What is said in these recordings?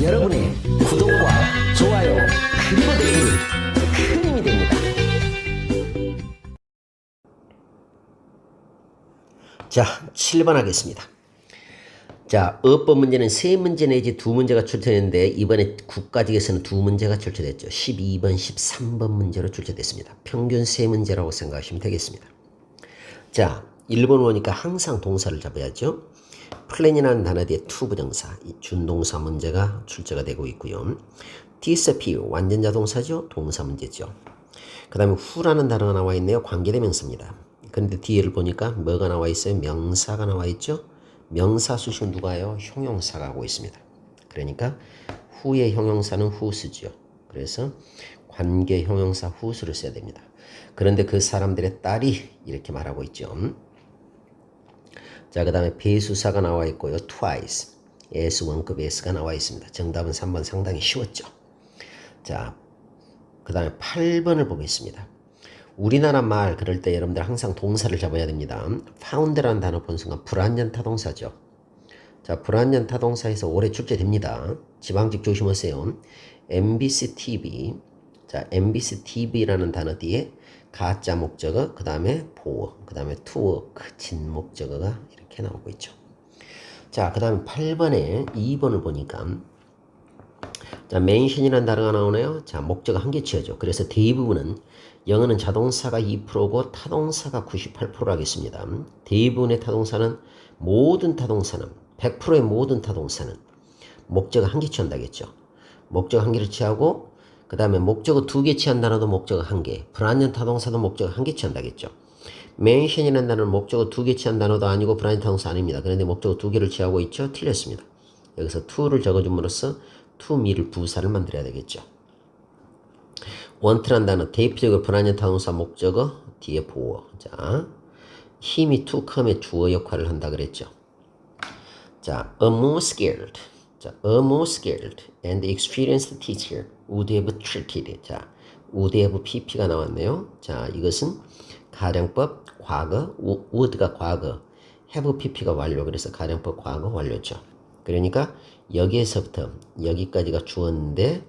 여러분의 구독과 좋아요 그리고 댓글이 큰 힘이 됩니다. 자, 7번 하겠습니다. 자, 어법 문제는 3문제 내지 2문제가 출제됐는데 이번에 국가직에서는 2문제가 출제됐죠. 12번, 13번 문제로 출제됐습니다. 평균 3문제라고 생각하시면 되겠습니다. 자, 1번 오니까 항상 동사를 잡아야죠. 플랜이라는 단어 뒤에 to 부정사, 이 준동사 문제가 출제가 되고 있고요. disappear, 완전자 동사죠. 동사 문제죠. 그 다음에 who라는 단어가 나와 있네요. 관계대명사입니다. 그런데 뒤에를 보니까 뭐가 나와 있어요? 명사가 나와 있죠. 명사 수식은 누가요? 형용사가 하고 있습니다. 그러니까 who의 형용사는 whos죠. 그래서 관계 형용사 whos를 써야 됩니다. 그런데 그 사람들의 딸이 이렇게 말하고 있죠. 자, 그 다음에 배수사가 나와 있고요. twice, S1급 S가 나와 있습니다. 정답은 3번 상당히 쉬웠죠. 자, 그 다음에 8번을 보겠습니다. 우리나라 말 그럴 때 여러분들 항상 동사를 잡아야 됩니다. found라는 단어 본 순간 불완전 타동사죠. 자, 불완전 타동사에서 오래 출제됩니다. 지방직 조심하세요. MBC TV. 자, MBC TV라는 단어 뒤에 가짜 목적어, 그 다음에 보어, 그 다음에 to work, 진 목적어가 이렇게 나오고 있죠. 자, 그 다음에 8번에 2번을 보니까 자, mention이라는 단어가 나오네요. 자, 목적어 한 개 치어죠. 그래서 대부분은 영어는 자동사가 2%고 타동사가 98% 하겠습니다. 대부분의 타동사는 모든 타동사는 100%의 모든 타동사는 목적어 한 개 취한다겠죠. 목적어 한 개를 취하고 그 다음에 목적어 2개 취한 단어도 목적어 1개, 불완전 타동사도 목적어 1개 취한다겠죠. mention이라는 단어는 목적어 2개 취한 단어도 아니고 불완전 타동사 아닙니다. 그런데 목적어 2개를 취하고 있죠. 틀렸습니다. 여기서 to를 적어줌으로써 to me를 부사를 만들어야 되겠죠. want라는 단어 대표적으로 불완전 타동사 목적어 뒤에 보어. 자, 힘이 to come의 주어 역할을 한다 그랬죠. 자, a more skilled. 자, a more skilled and experienced teacher would have treated. 자, would have pp가 나왔네요. 자, 이것은 가정법 과거, would가 과거, have pp가 완료. 그래서 가정법 과거 완료죠. 그러니까 여기에서부터 여기까지가 주어인데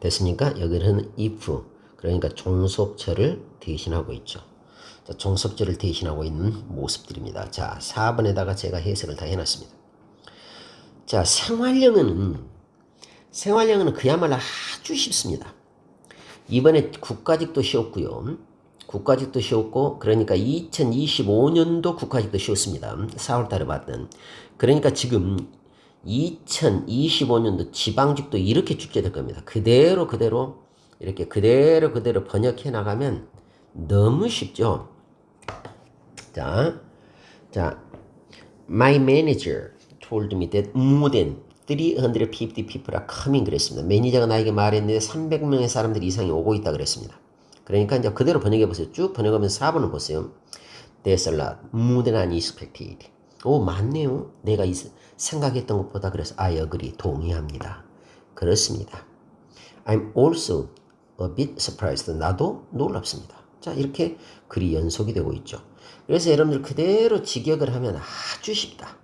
됐습니까? 여기는 if, 그러니까 종속절을 대신하고 있죠. 자, 종속절을 대신하고 있는 모습들입니다. 자, 4번에다가 제가 해석을 다 해놨습니다. 자, 생활영어는 그야말로 아주 쉽습니다. 이번에 국가직도 쉬웠고요. 국가직도 쉬웠고, 그러니까 2025년도 국가직도 쉬웠습니다. 4월달에 봤던. 그러니까 지금 2025년도 지방직도 이렇게 출제될 겁니다. 그대로 이렇게 그대로 번역해 나가면 너무 쉽죠. 자, my manager told me that more than 350 people are coming 그랬습니다. 매니저가 나에게 말했는데 300명의 사람들 이상이 오고 있다 그랬습니다. 그러니까 이제 그대로 번역해 보세요. 쭉 번역하면서 4번을 보세요. There's a lot more than I expected. 오, 맞네요. 내가 생각했던 것보다. 그래서 I agree, 동의합니다. 그렇습니다. I'm also a bit surprised. 나도 놀랍습니다. 자, 이렇게 글이 연속이 되고 있죠. 그래서 여러분들 그대로 직역을 하면 아주 쉽다.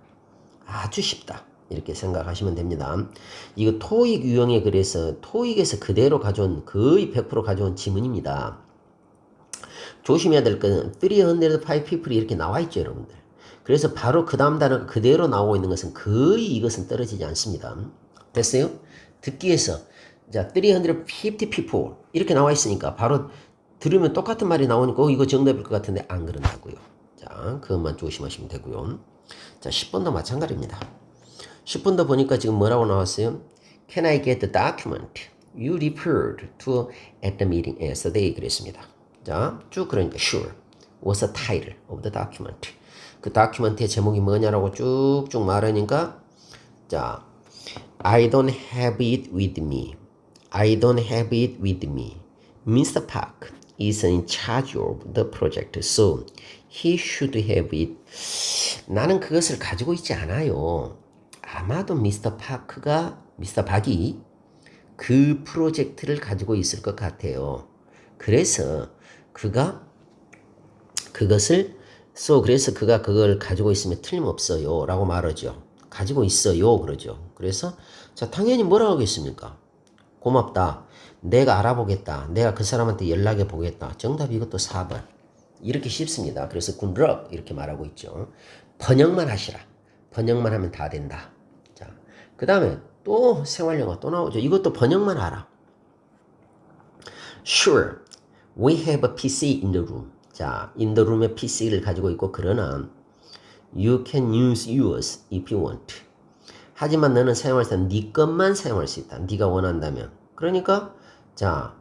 아주 쉽다. 이렇게 생각하시면 됩니다. 이거 토익 유형에 그래서 토익에서 그대로 가져온 거의 100% 가져온 지문입니다. 조심해야 될 것은 305 people 이렇게 나와 있죠, 여러분들. 그래서 바로 그 다음 단어가 그대로 나오고 있는 것은 거의 이것은 떨어지지 않습니다. 됐어요? 듣기 위해서 자, 350 people 이렇게 나와 있으니까 바로 들으면 똑같은 말이 나오니까 이거 정답일 것 같은데 안 그런다고요. 자, 그것만 조심하시면 되고요. 자, 10번도 마찬가지입니다. 10번도 보니까 지금 뭐라고 나왔어요? Can I get the document you referred to at the meeting yesterday? 그랬습니다. 자, 쭉 그러니까 sure. What's the title of the document? 그 다큐멘트의 제목이 뭐냐라고 쭉쭉 말하니까 자, I don't have it with me. I don't have it with me. Mr. Park is in charge of the project, so he should have it. 나는 그것을 가지고 있지 않아요. 아마도 미스터 박이 그 프로젝트를 가지고 있을 것 같아요. 그래서 그가 그것을 그래서 그가 그걸 가지고 있으면 틀림없어요 라고 말하죠. 가지고 있어요. 그러죠. 그래서 자, 당연히 뭐라고 하겠습니까? 고맙다. 내가 알아보겠다. 내가 그 사람한테 연락해 보겠다. 정답이 이것도 4번. 이렇게 쉽습니다. 그래서 good luck 이렇게 말하고 있죠. 번역만 하시라. 번역만 하면 다 된다. 자, 그 다음에 또 생활영어 또 나오죠. 이것도 번역만 하라. Sure, we have a PC in the room. 자, in the room에 PC를 가지고 있고 그러나 you can use yours if you want. 하지만 너는 사용할 때 네 것만 사용할 수 있다. 네가 원한다면. 그러니까 자,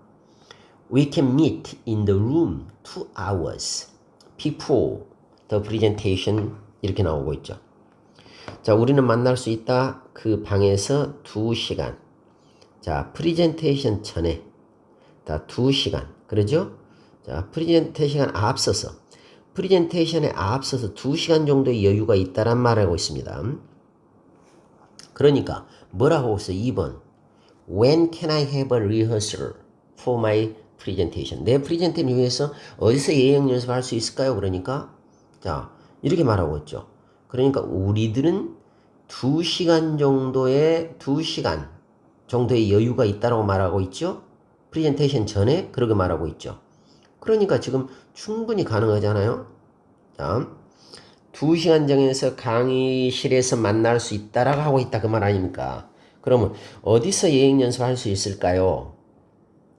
we can meet in the room 2 hours before the presentation 이렇게 나오고 있죠. 자, 우리는 만날 수 있다. 그 방에서 2시간. 자, 프리젠테이션 전에 다 2시간. 그러죠? 자, 프리젠테이션 앞서서 프리젠테이션에 앞서서 2시간 정도의 여유가 있다란 말하고 있습니다. 그러니까 뭐라고 했어요? 2번. When can I have a rehearsal for my presentation? 내 프레젠테이션을 위해서 어디서 예행 연습할 수 있을까요? 그러니까 자, 이렇게 말하고 있죠. 그러니까 우리들은 2시간 정도의 여유가 있다라고 말하고 있죠. 프레젠테이션 전에 그렇게 말하고 있죠. 그러니까 지금 충분히 가능하잖아요. 자, 2시간 정해서 강의실에서 만날 수 있다라고 하고 있다 그 말 아닙니까? 그러면 어디서 예행 연습할 수 있을까요?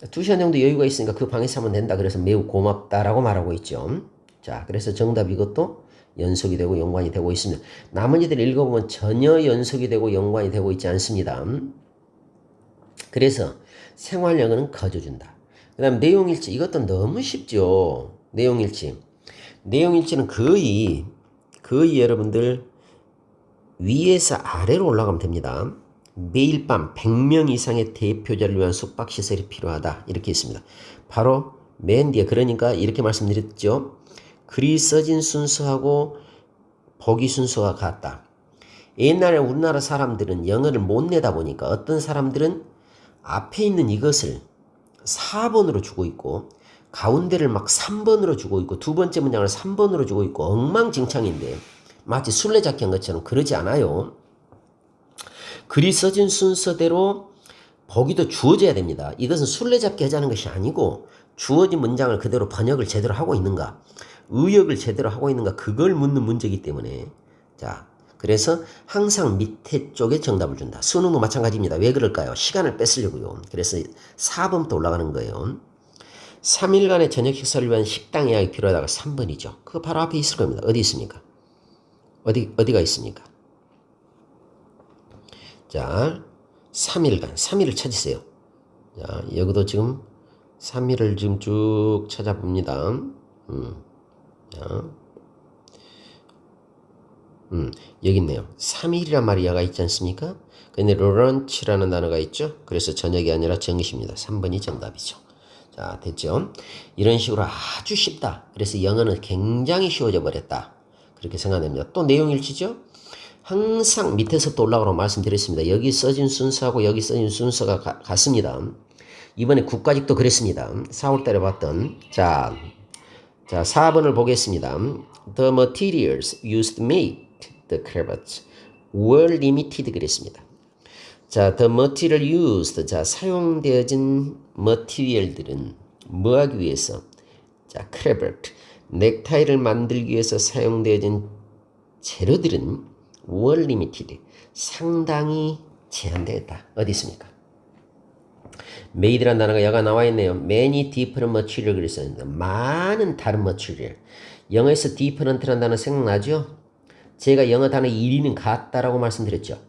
2시간 정도 여유가 있으니까 그 방에서 하면 된다. 그래서 매우 고맙다라고 말하고 있죠. 자, 그래서 정답 이것도 연속이 되고 연관이 되고 있습니다. 나머지들 읽어보면 전혀 연속이 되고 연관이 되고 있지 않습니다. 그래서 생활영어는 거저준다. 그 다음 내용일지 이것도 너무 쉽죠. 내용일지는 거의 여러분들 위에서 아래로 올라가면 됩니다. 매일 밤 100명 이상의 대표자를 위한 숙박시설이 필요하다. 이렇게 있습니다. 바로 맨 뒤에 그러니까 이렇게 말씀드렸죠. 글이 써진 순서하고 보기 순서가 같다. 옛날에 우리나라 사람들은 영어를 못 내다 보니까 어떤 사람들은 앞에 있는 이것을 4번으로 주고 있고 가운데를 막 3번으로 주고 있고 두 번째 문장을 3번으로 주고 있고 엉망진창인데 마치 술래잡기 한 것처럼 그러지 않아요. 글이 써진 순서대로 보기도 주어져야 됩니다. 이것은 술래잡기 하자는 것이 아니고 주어진 문장을 그대로 번역을 제대로 하고 있는가 의역을 제대로 하고 있는가 그걸 묻는 문제이기 때문에 자 그래서 항상 밑에 쪽에 정답을 준다. 수능도 마찬가지입니다. 왜 그럴까요? 시간을 뺏으려고요. 그래서 4번부터 올라가는 거예요. 3일간의 저녁 식사를 위한 식당 예약이 필요하다가 3번이죠. 그거 바로 앞에 있을 겁니다. 어디 있습니까? 어디가 있습니까? 자, 3일간, 3일을 찾으세요. 자, 여기도 지금 3일을 지금 쭉 찾아봅니다. 자, 여기 있네요. 3일이란 말이야가 있지 않습니까? 근데 런치라는 단어가 있죠? 그래서 저녁이 아니라 정시입니다. 3번이 정답이죠. 자, 됐죠? 이런 식으로 아주 쉽다. 그래서 영어는 굉장히 쉬워져 버렸다. 그렇게 생각됩니다. 또 내용일치죠? 항상 밑에서부터 올라가라고 말씀드렸습니다. 여기 써진 순서하고 여기 써진 순서가 같습니다. 이번에 국가직도 그랬습니다. 4월달에 봤던 자 4번을 보겠습니다. The materials used to make the cravats were limited 그랬습니다. 자, the material used 자 사용되어진 material들은 뭐하기 위해서 자 cravat 넥타이를 만들기 위해서 사용되어진 재료들은 were limited 상당히 제한되었다. 어디 있습니까? made란 단어가 여가 나와 있네요. many different material 그랬었는데 많은 다른 material. 영어에서 different라는 단어 생각나죠? 제가 영어 단어 1위는 같다라고 말씀드렸죠.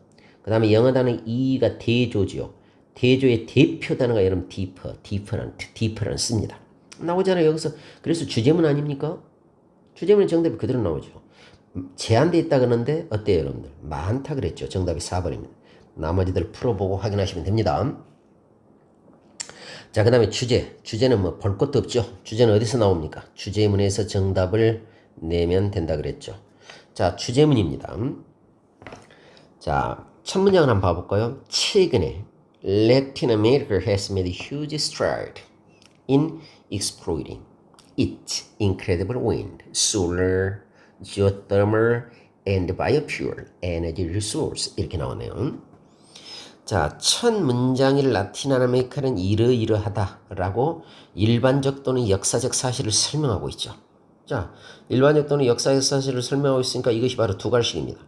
그 다음에 영어 단어 2가 대조죠. 대조의 대표 단어가 여러분 different입니다. 나오잖아요. 여기서 그래서 주제문 아닙니까? 주제문의 정답이 그대로 나오죠. 제한되어 있다 그러는데 어때요 여러분들? 많다 그랬죠. 정답이 4번입니다. 나머지들 풀어보고 확인하시면 됩니다. 자, 그 다음에 주제는 뭐 볼 것도 없죠. 주제는 어디서 나옵니까? 주제문에서 정답을 내면 된다 그랬죠. 자, 주제문입니다. 자, 첫 문장을 한번 봐볼까요? 최근에 Latin America has made a huge stride in exploiting its incredible wind, solar, geothermal, and biofuel energy resource 이렇게 나오네요. 자, 첫 문장일 라틴 아메리카는 이러이러하다라고 일반적 또는 역사적 사실을 설명하고 있죠. 자, 일반적 또는 역사적 사실을 설명하고 있으니까 이것이 바로 두 갈식입니다.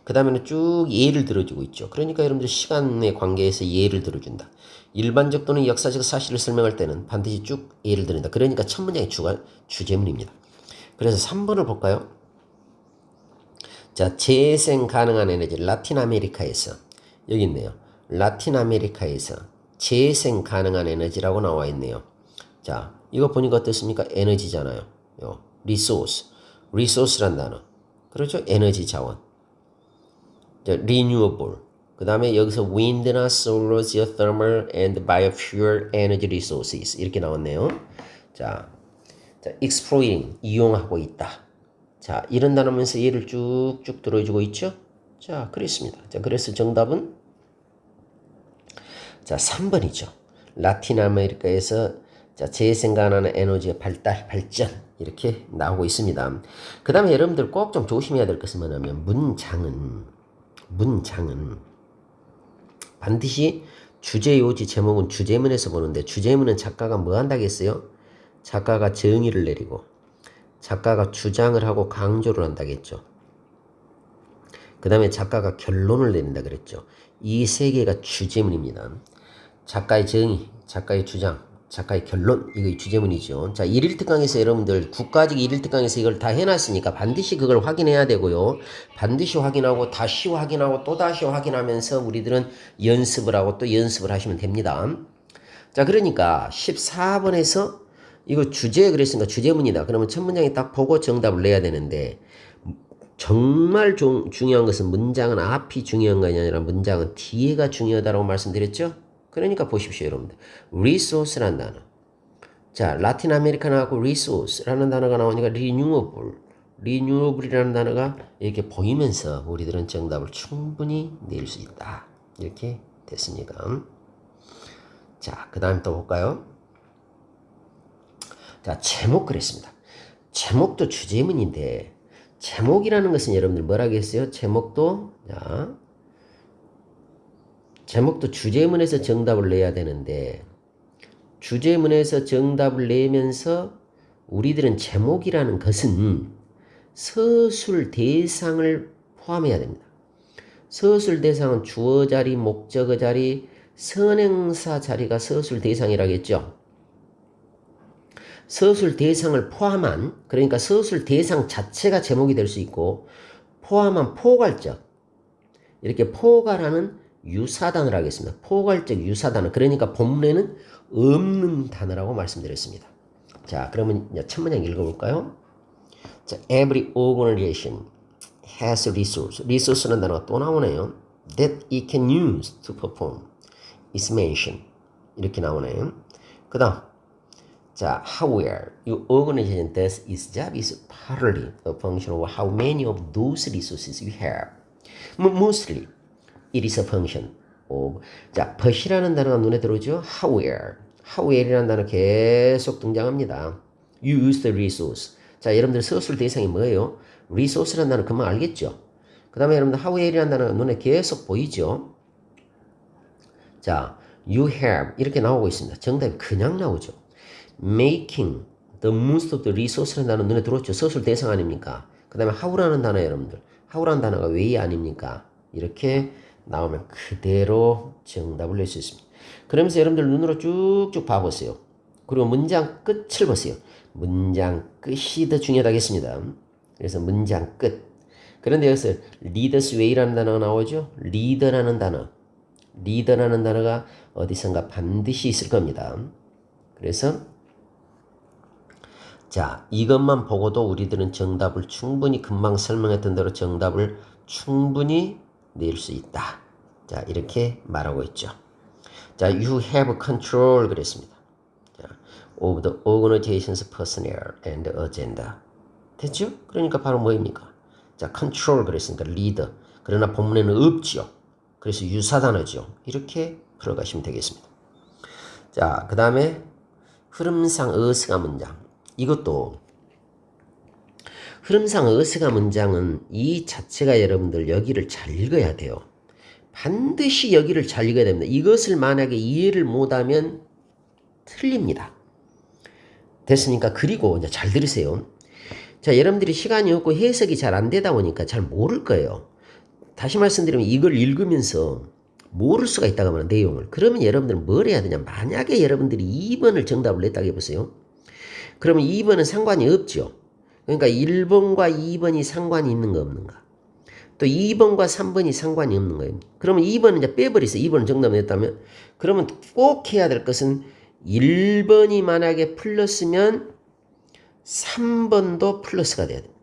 그 다음에는 쭉 예를 들어주고 있죠. 그러니까 여러분들 시간의 관계에서 예를 들어준다. 일반적 또는 역사적 사실을 설명할 때는 반드시 쭉 예를 들는다. 그러니까 첫 문장의 주제문입니다. 그래서 3번을 볼까요? 자, 재생 가능한 에너지 라틴 아메리카에서 여기 있네요. 라틴 아메리카에서 재생 가능한 에너지라고 나와 있네요. 자, 이거 보니까 어떻습니까? 에너지잖아요. 요 리소스, 리소스란 단어. 그렇죠? 에너지 자원. 자, renewable. 그 다음에 여기서 wind나 solar, geothermal and biofuel energy resources 이렇게 나왔네요. 자, exploiting 이용하고 있다. 자, 이런 단어면서 예를 쭉쭉 들어주고 있죠. 자, 그렇습니다. 자, 그래서 정답은 자, 3번이죠. 라틴 아메리카에서 자, 재생가능한 에너지의 발전 이렇게 나오고 있습니다. 그 다음에 여러분들 꼭 좀 조심해야 될 것은 뭐냐면 문장은 반드시 주제, 요지, 제목은 주제문에서 보는데 주제문은 작가가 뭐 한다겠어요? 작가가 정의를 내리고 작가가 주장을 하고 강조를 한다겠죠. 그 다음에 작가가 결론을 내린다 그랬죠. 이 세 개가 주제문입니다. 작가의 정의, 작가의 주장, 작가의 결론, 이거 주제문이죠. 자, 1일 특강에서 여러분들 국가직 1일 특강에서 이걸 다 해놨으니까 반드시 그걸 확인해야 되고요. 반드시 확인하고 다시 확인하고 또 다시 확인하면서 우리들은 연습을 하고 또 연습을 하시면 됩니다. 자, 그러니까 14번에서 이거 주제 그랬으니까 주제문이다. 그러면 첫 문장에 딱 보고 정답을 내야 되는데 정말 중요한 것은 문장은 앞이 중요한 것이 아니라 문장은 뒤에가 중요하다고 말씀드렸죠. 그러니까 보십시오, 여러분들. resource라는 단어. 자, 라틴 아메리카나하고 resource라는 단어가 나오니까 renewable이라는 단어가 이렇게 보이면서 우리들은 정답을 충분히 낼 수 있다. 이렇게 됐습니까? 자, 그 다음 또 볼까요? 자, 제목 그랬습니다. 제목도 주제문인데 제목이라는 것은 여러분들 뭐라고 했어요? 제목도 주제문에서 정답을 내야 되는데 주제문에서 정답을 내면서 우리들은 제목이라는 것은 서술 대상을 포함해야 됩니다. 서술 대상은 주어 자리, 목적어 자리, 선행사 자리가 서술 대상이라겠죠. 서술 대상을 포함한, 그러니까 서술 대상 자체가 제목이 될 수 있고 포함한 포괄적, 이렇게 포괄하는 유사단어를 하겠습니다. 포괄적 유사단어. 그러니까 본문에는 없는 단어라고 말씀드렸습니다. 자, 그러면 첫 문장 읽어볼까요? 자, every organization has a resource. resource라는 단어가 또 나오네요. that it can use to perform its mission. 이렇게 나오네요. 그 다음, 자, however, your organization does its job is partly a function of how many of those resources you have. Mostly, it is a function of. 자, but이라는 단어가 눈에 들어오죠? however. however이라는 단어 계속 등장합니다. You use the resource. 자, 여러분들 서술 대상이 뭐예요? resource라는 단어 금방 알겠죠? 그 다음에 여러분들 however이라는 단어가 눈에 계속 보이죠? 자, you have 이렇게 나오고 있습니다. 정답이 그냥 나오죠. making the most of the resource라는 단어 눈에 들어왔죠. 서술 대상 아닙니까? 그 다음에 how라는 단어 여러분들. how라는 단어가 왜 아닙니까? 이렇게 나오면 그대로 정답을 낼 수 있습니다. 그러면서 여러분들 눈으로 쭉쭉 봐보세요. 그리고 문장 끝을 보세요. 문장 끝이 더 중요하겠습니다. 그래서 문장 끝. 그런데 여기서 leaders way라는 단어가 나오죠. 리더라는 단어가 어디선가 반드시 있을 겁니다. 그래서 자, 이것만 보고도 우리들은 정답을 충분히 금방 설명했던 대로 정답을 충분히 낼 수 있다. 자, 이렇게 말하고 있죠. 자, you have control 그랬습니다. 자, of the organization's personnel and agenda. 됐죠? 그러니까 바로 뭐입니까? 자, control 그랬으니까 리더. 그러나 본문에는 없죠. 그래서 유사단어죠. 이렇게 풀어가시면 되겠습니다. 자, 그 다음에 흐름상 어스가 문장. 이것도 흐름상 어세가 문장은 이 자체가 여러분들 여기를 잘 읽어야 돼요. 반드시 여기를 잘 읽어야 됩니다. 이것을 만약에 이해를 못하면 틀립니다. 됐습니까? 그리고 이제 잘 들으세요. 자, 여러분들이 시간이 없고 해석이 잘 안 되다 보니까 잘 모를 거예요. 다시 말씀드리면 이걸 읽으면서 모를 수가 있다고 하면 내용을. 그러면 여러분들은 뭘 해야 되냐. 만약에 여러분들이 2번을 정답을 냈다고 해보세요. 그러면 2번은 상관이 없죠. 그러니까 1번과 2번이 상관이 있는가 없는가. 또 2번과 3번이 상관이 없는 거예요. 그러면 2번은 이제 빼버리세요. 2번은 정답을 냈다면. 그러면 꼭 해야 될 것은 1번이 만약에 플러스면 3번도 플러스가 돼야 됩니다.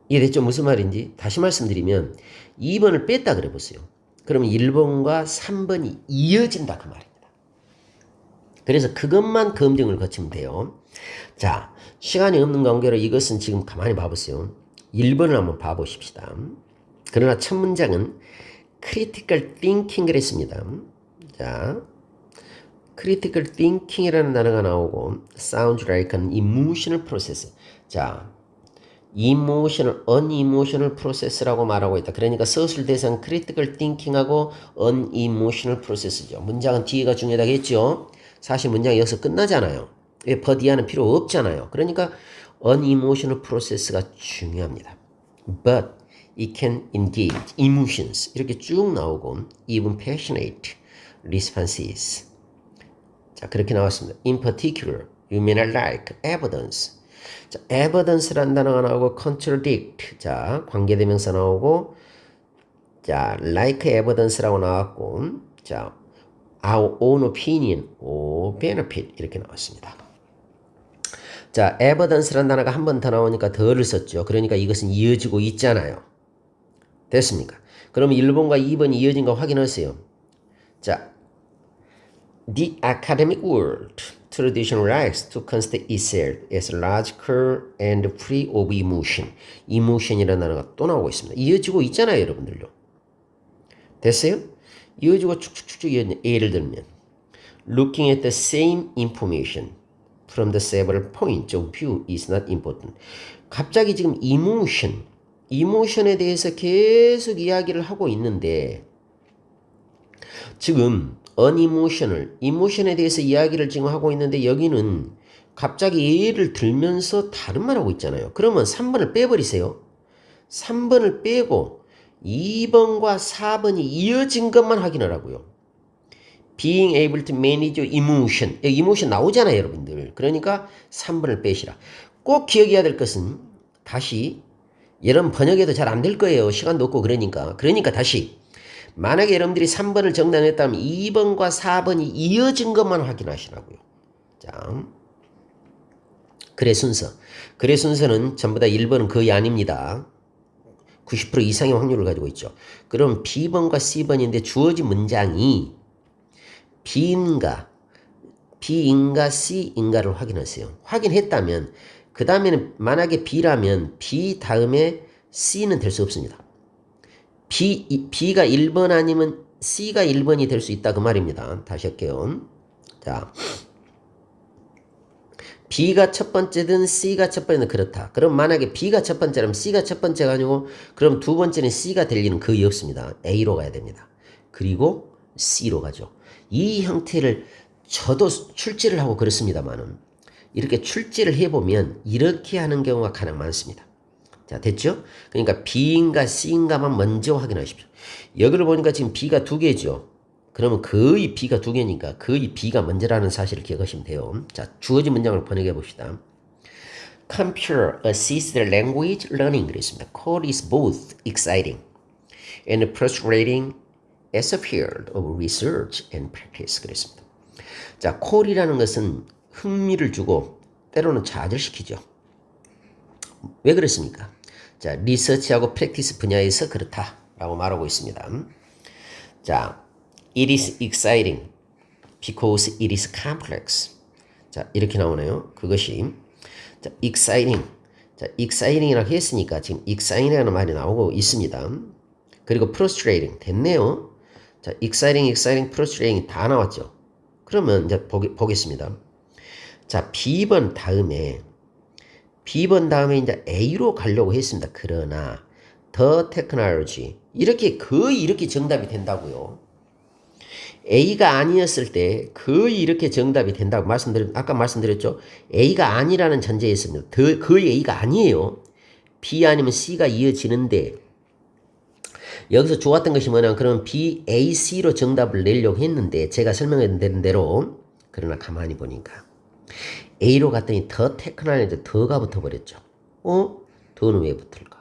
이해됐죠? 무슨 말인지? 다시 말씀드리면 2번을 뺐다 그래 보세요. 그러면 1번과 3번이 이어진다 그 말입니다. 그래서 그것만 검증을 거치면 돼요. 자, 시간이 없는 관계로 이것은 지금 가만히 봐보세요. 1번을 한번 봐보십시다. 그러나 첫 문장은 critical thinking을 했습니다. 자, critical thinking이라는 단어가 나오고 sounds like an emotional process. 자, emotional, unemotional process라고 말하고 있다. 그러니까 서술 대상 critical thinking하고 unemotional process죠. 문장은 뒤에가 중요하다겠죠. 사실 문장이 여기서 끝나잖아요. 왜 버디하는 필요 없잖아요. 그러니까 unemotional process가 중요합니다. But it can engage emotions 이렇게 쭉 나오고 even passionate responses. 자, 그렇게 나왔습니다. In particular, you may not like evidence. 자, evidence라는 단어가 나오고 contradict. 자, 관계대명사 나오고 자, like evidence라고 나왔고 자, our own opinion or benefit 이렇게 나왔습니다. 자, evidence라는 단어가 한 번 더 나오니까 더를 썼죠. 그러니까 이것은 이어지고 있잖아요. 됐습니까? 그럼 1번과 2번이 이어진 거 확인하세요. 자, The academic world tradition likes to consider itself as logical and free of emotion. emotion이라는 단어가 또 나오고 있습니다. 이어지고 있잖아요, 여러분들요. 됐어요? 이어지고 축축축축 이어지는 예를 들면 Looking at the same information from the several points of view is not important. 갑자기 지금 emotion에 대해서 계속 이야기를 하고 있는데 지금 unemotional, emotion에 대해서 이야기를 지금 하고 있는데 여기는 갑자기 예를 들면서 다른 말 하고 있잖아요. 그러면 3번을 빼버리세요. 3번을 빼고 2번과 4번이 이어진 것만 확인하라고요. Being able to manage your emotion. emotion 나오잖아요, 여러분들. 그러니까 3번을 빼시라. 꼭 기억해야 될 것은 다시 여러분 번역해도 잘 안 될 거예요. 시간도 없고 그러니까 다시 만약에 여러분들이 3번을 정답했다면 2번과 4번이 이어진 것만 확인하시라고요. 자, 글의 순서. 글의 순서는 전부 다 1번은 거의 아닙니다. 90% 이상의 확률을 가지고 있죠. 그럼 B번과 C번인데 주어진 문장이 B인가 C인가를 확인하세요. 확인했다면 그 다음에는 만약에 B라면 B 다음에 C는 될 수 없습니다. B가 1번 아니면 C가 1번이 될 수 있다 그 말입니다. 다시 할게요. 자, B가 첫 번째든 C가 첫 번째든 그렇다. 그럼 만약에 B가 첫 번째라면 C가 첫 번째가 아니고 그럼 두 번째는 C가 될 일은 거의 없습니다. A로 가야 됩니다. 그리고 C로 가죠. 이 형태를 저도 출제를 하고 그렇습니다만은 이렇게 출제를 해보면 이렇게 하는 경우가 가장 많습니다. 자, 됐죠? 그러니까 B인가 C인가만 먼저 확인하십시오. 여기를 보니까 지금 B가 두 개죠. 그러면 거의 B가 두 개니까 거의 B가 먼저라는 사실을 기억하시면 돼요. 자, 주어진 문장을 번역해 봅시다. Computer assisted language learning 그랬습니다. Code is both exciting and frustrating as a field of research and practice 그랬습니다. 자, code이라는 것은 흥미를 주고 때로는 좌절시키죠. 왜 그렇습니까? 자, 리서치하고 프랙티스 분야에서 그렇다라고 말하고 있습니다. 자, it is exciting because it is complex. 자, 이렇게 나오네요. 그것이 자, exciting. 자, exciting이라고 했으니까 지금 excit이라는 말이 나오고 있습니다. 그리고 frustrating 됐네요. 자, exciting, frustrating 다 나왔죠. 그러면 이제 보겠습니다. 자, B번 다음에 B번 다음에 이제 A로 가려고 했습니다. 그러나 the technology 거의 이렇게 정답이 된다고요. A가 아니었을 때 거의 이렇게 정답이 된다고 아까 말씀드렸죠. A가 아니라는 전제에 있습니다. 거의 A가 아니에요. B 아니면 C가 이어지는데 여기서 좋았던 것이 뭐냐면 그럼 B, A, C로 정답을 내려고 했는데 제가 설명드린 대로 그러나 가만히 보니까 A로 갔더니 더 테크놀로지 더가 붙어버렸죠. 더는 왜 붙을까?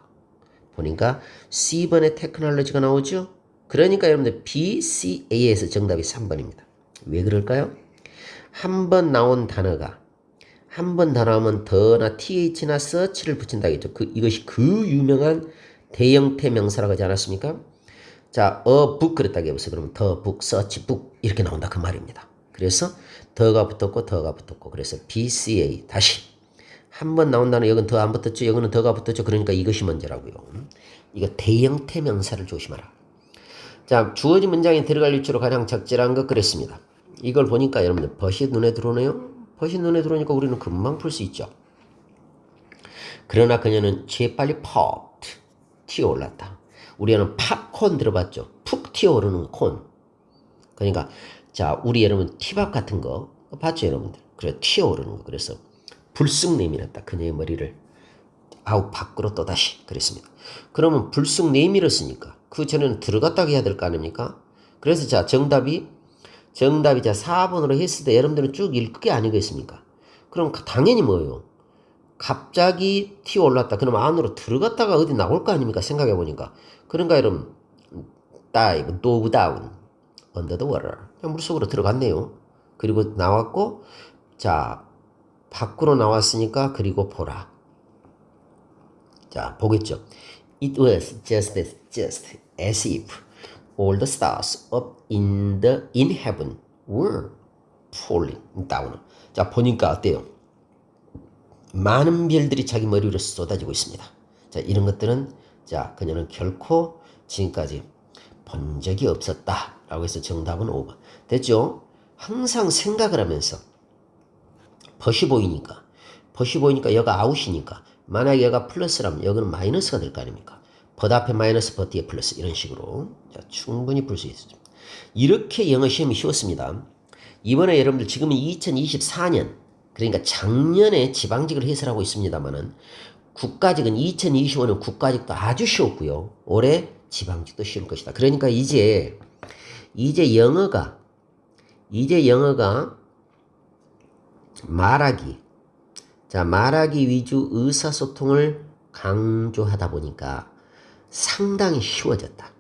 보니까 C번에 테크놀로지가 나오죠. 그러니까 여러분들 B, C, A에서 정답이 3번입니다. 왜 그럴까요? 한 번 나온 단어가 한 번 더 나오면 더나 th나 search를 붙인다겠죠. 이것이 그 유명한 대형태 명사라고 하지 않았습니까? 자, book 그랬다고 해보세요. 그러면 the book, search book 이렇게 나온다 그 말입니다. 그래서 더가 붙었고 그래서 B, C, A 다시 한 번 나온 단어 여기는 더 안 붙었죠. 여기는 더가 붙었죠. 그러니까 이것이 먼저라고요. 이거 대형태 명사를 조심하라. 자, 주어진 문장에 들어갈 위치로 가장 적절한 것 그랬습니다. 이걸 보니까 여러분들 벗이 눈에 들어오네요. 벗이 눈에 들어오니까 우리는 금방 풀 수 있죠. 그러나 그녀는 재빨리 popped 튀어올랐다. 우리는 팝콘 들어봤죠. 푹 튀어오르는 콘. 그러니까 자 우리 여러분 티밥 같은 거 봤죠 여러분들. 그래 튀어오르는 거. 그래서 불쑥 내밀었다. 그녀의 머리를 아우 밖으로 또다시 그랬습니다. 그러면 불쑥 내밀었으니까 그 전에는 들어갔다고 해야 될 거 아닙니까? 그래서 자 정답이 자 4번으로 했을 때 여러분들은 쭉 읽을 게 아니겠습니까? 그럼 당연히 뭐예요? 갑자기 튀어올랐다. 그럼 안으로 들어갔다가 어디 나올 거 아닙니까? 생각해 보니까. 그러니까 여러분 dive, dove down, under the water. 물속으로 들어갔네요. 그리고 나왔고 자 밖으로 나왔으니까 그리고 보라. 자 보겠죠. It was just as if all the stars up in heaven were falling down. 자 보니까 어때요? 많은 별들이 자기 머리 위로 쏟아지고 있습니다. 자 이런 것들은 자 그녀는 결코 지금까지 본 적이 없었다 라고 해서 정답은 5번 됐죠? 항상 생각을 하면서 벗이 보이니까 여가 아웃이니까 만약에 여가 플러스라면 여기는 마이너스가 될 거 아닙니까? 벗 앞에 마이너스 벗 뒤에 플러스 이런 식으로 자, 충분히 풀 수 있습니다. 이렇게 영어 시험이 쉬웠습니다. 이번에 여러분들 지금은 2024년 그러니까 작년에 지방직을 해설하고 있습니다만은 국가직은 2025년 국가직도 아주 쉬웠고요. 올해 지방직도 쉬울 것이다. 그러니까 이제 영어가 말하기 위주 의사소통을 강조하다 보니까 상당히 쉬워졌다.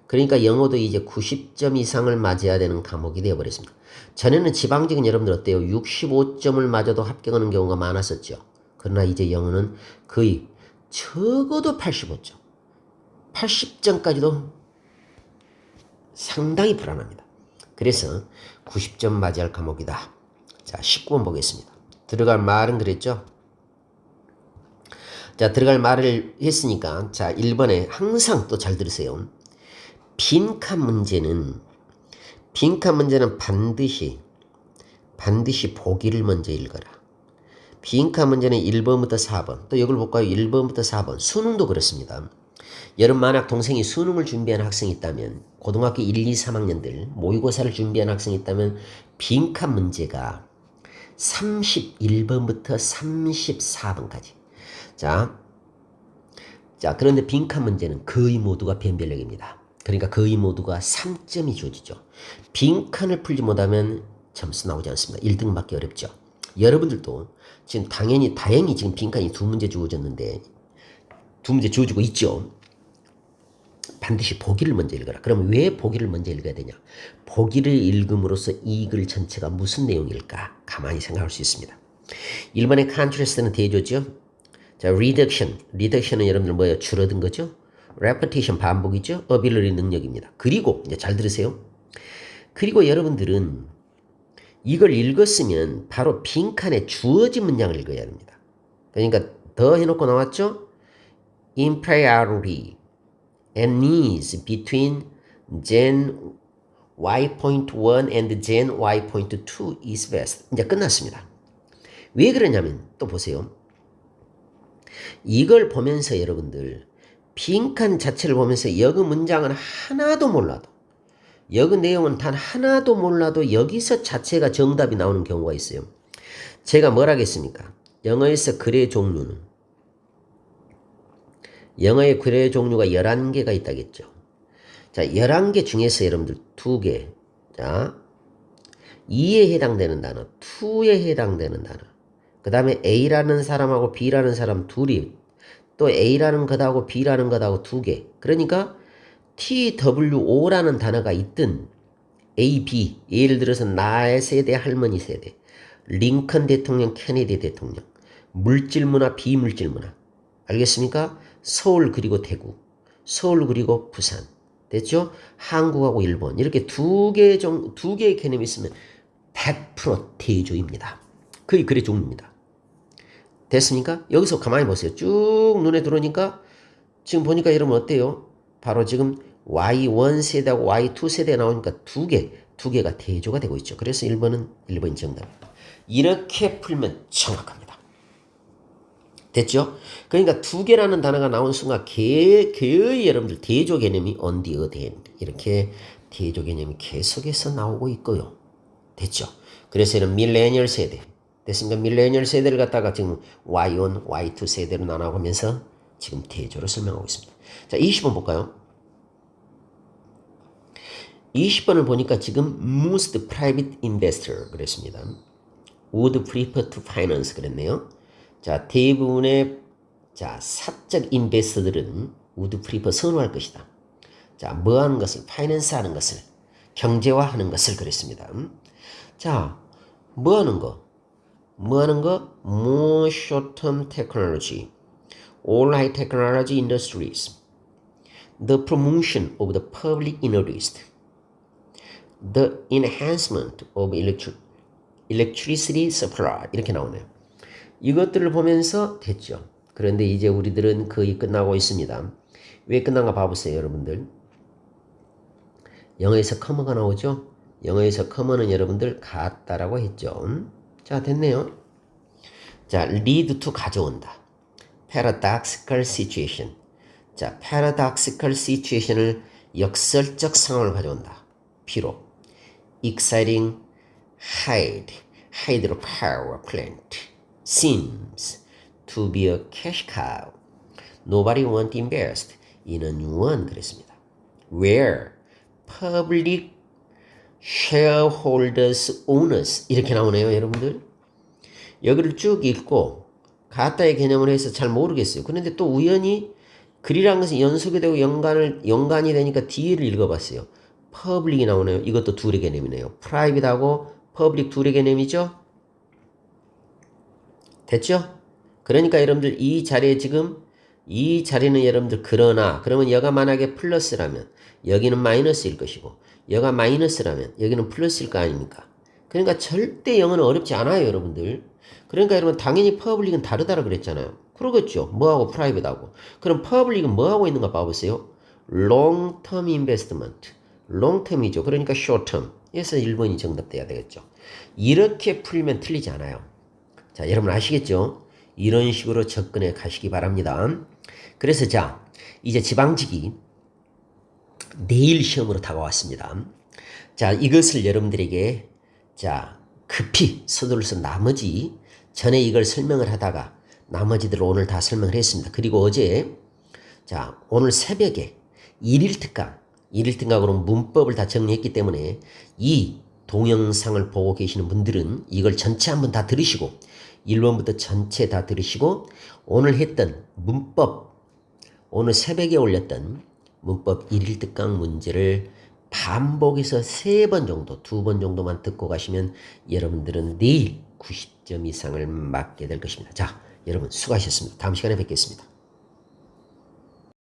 그러니까 영어도 이제 90점 이상을 맞아야 되는 과목이 되어버렸습니다. 전에는 지방직은 여러분들 어때요? 65점을 맞아도 합격하는 경우가 많았었죠. 그러나 이제 영어는 거의 적어도 85점. 80점까지도 상당히 불안합니다. 그래서 90점 맞이할 과목이다. 자, 19번 보겠습니다. 들어갈 말은 그랬죠? 자, 들어갈 말을 했으니까 자, 1번에 항상 또 잘 들으세요. 빈칸 문제는 반드시 보기를 먼저 읽어라. 빈칸 문제는 1번부터 4번. 또 이걸 볼까요? 1번부터 4번. 수능도 그렇습니다. 여러분 만약 동생이 수능을 준비하는 학생이 있다면 고등학교 1, 2, 3학년들 모의고사를 준비하는 학생이 있다면 빈칸 문제가 31번부터 34번까지. 자, 그런데 빈칸 문제는 거의 모두가 변별력입니다. 그러니까 거의 모두가 3점이 주어지죠. 빈칸을 풀지 못하면 점수 나오지 않습니다. 1등 받기 어렵죠. 여러분들도 지금 다행히 지금 빈칸이 2문제 주어졌는데 2문제 주어지고 있죠. 반드시 보기를 먼저 읽어라. 그럼 왜 보기를 먼저 읽어야 되냐? 보기를 읽음으로써 이 글 전체가 무슨 내용일까? 가만히 생각할 수 있습니다. 1번의 contrast는 대조죠. 자, reduction은 여러분들 뭐예요? 줄어든 거죠. repetition 반복이죠. ability 능력입니다. 그리고 이제 잘 들으세요. 그리고 여러분들은 이걸 읽었으면 바로 빈칸에 주어진 문장을 읽어야 합니다. 그러니까 더 해놓고 나왔죠. inferiority and needs between Gen Y.1 and Gen Y.2 is best. 이제 끝났습니다. 왜 그러냐면 또 보세요. 이걸 보면서 여러분들 빈칸 자체를 보면서 여그 문장은 하나도 몰라도 여그 내용은 단 하나도 몰라도 여기서 자체가 정답이 나오는 경우가 있어요. 제가 뭘 하겠습니까? 영어에서 글의 종류는 영어의 글의 종류가 11개가 있다겠죠. 자, 11개 중에서 여러분들 2개. 자, 2에 해당되는 단어, 2에 해당되는 단어. 그 다음에 A라는 사람하고 B라는 사람 둘이, 또 A라는 것하고 B라는 것하고 2개. 그러니까 TWO라는 단어가 있든 A, B, 예를 들어서 나의 세대, 할머니 세대, 링컨 대통령, 케네디 대통령, 물질문화, 비물질문화. 알겠습니까? 서울 그리고 대구, 서울 그리고 부산. 됐죠? 한국하고 일본. 이렇게 두 개의 개념이 있으면 100% 대조입니다. 거의 글의 종류입니다. 됐습니까? 여기서 가만히 보세요. 쭉 눈에 들어오니까 지금 보니까 여러분 어때요? 바로 지금 Y1 세대하고 Y2 세대 나오니까 두 개가 대조가 되고 있죠. 그래서 1번이 정답입니다. 이렇게 풀면 정확합니다. 됐죠? 그러니까 2개라는 단어가 나온 순간 개의 여러분들 대조 개념이 on the other hand 이렇게 대조 개념이 계속해서 나오고 있고요. 됐죠? 그래서 이런 밀레니얼 세대 됐습니까? 밀레니얼 세대를 갖다가 지금 Y1, Y2 세대로 나눠가면서 지금 대조를 설명하고 있습니다. 자, 20번 볼까요? 20번을 보니까 지금 most private investor 그랬습니다. would prefer to finance 그랬네요. 자, 대부분의 사적 인베스터들은 would prefer 선호할 것이다. 자, 뭐 하는 것을? 파이낸스 하는 것을, 경제화하는 것을 그랬습니다. 자, 뭐 하는 거? more short-term technology, all high technology industries, the promotion of the public interest, the enhancement of electricity supply 이렇게 나오네요. 이것들을 보면서 됐죠. 그런데 이제 우리들은 거의 끝나고 있습니다. 왜 끝난가 봐보세요, 여러분들. 영어에서 comma가 나오죠. 영어에서 comma는 여러분들 같다라고 했죠. 자, 됐네요. 자, lead to 가져온다. paradoxical situation. 자, paradoxical situation을 역설적 상황을 가져온다. 비록 exciting hydropower plant seems to be a cash cow. Nobody want to invest in a new one 그랬습니다. Where public shareholders owners 이렇게 나오네요, 여러분들. 여기를 쭉 읽고 가타의 개념을 해서 잘 모르겠어요. 그런데 또 우연히 글이란 것은 연속이 되고 연관이 되니까 뒤를 읽어봤어요. public이 나오네요. 이것도 둘의 개념이네요. private하고 public 둘의 개념이죠. 됐죠? 그러니까 여러분들 이 자리는 여러분들 그러면 여가 만약에 플러스라면 여기는 마이너스일 것이고 여가 마이너스라면 여기는 플러스일 거 아닙니까? 그러니까 절대 영어는 어렵지 않아요, 여러분들. 그러니까 여러분 당연히 퍼블릭은 다르다고 그랬잖아요. 그러겠죠. 뭐하고 프라이빗하고. 그럼 퍼블릭은 뭐하고 있는가 봐보세요. long term investment. long term이죠. 그러니까 short term. 그래서 1번이 정답돼야 되겠죠. 이렇게 풀면 틀리지 않아요. 자, 여러분 아시겠죠? 이런 식으로 접근해 가시기 바랍니다. 그래서 자, 이제 지방직이 내일 시험으로 다가왔습니다. 자, 이것을 여러분들에게 급히 서둘러서 나머지 전에 이걸 설명을 하다가 나머지들 오늘 다 설명을 했습니다. 그리고 어제 오늘 새벽에 1일 특강으로 문법을 다 정리했기 때문에 이 동영상을 보고 계시는 분들은 이걸 전체 한번 다 들으시고 1번부터 전체 다 들으시고 오늘 했던 문법 오늘 새벽에 올렸던 문법 1일 특강 문제를 반복해서 3번 정도 2번 정도만 듣고 가시면 여러분들은 내일 90점 이상을 맞게 될 것입니다. 자, 여러분 수고하셨습니다. 다음 시간에 뵙겠습니다.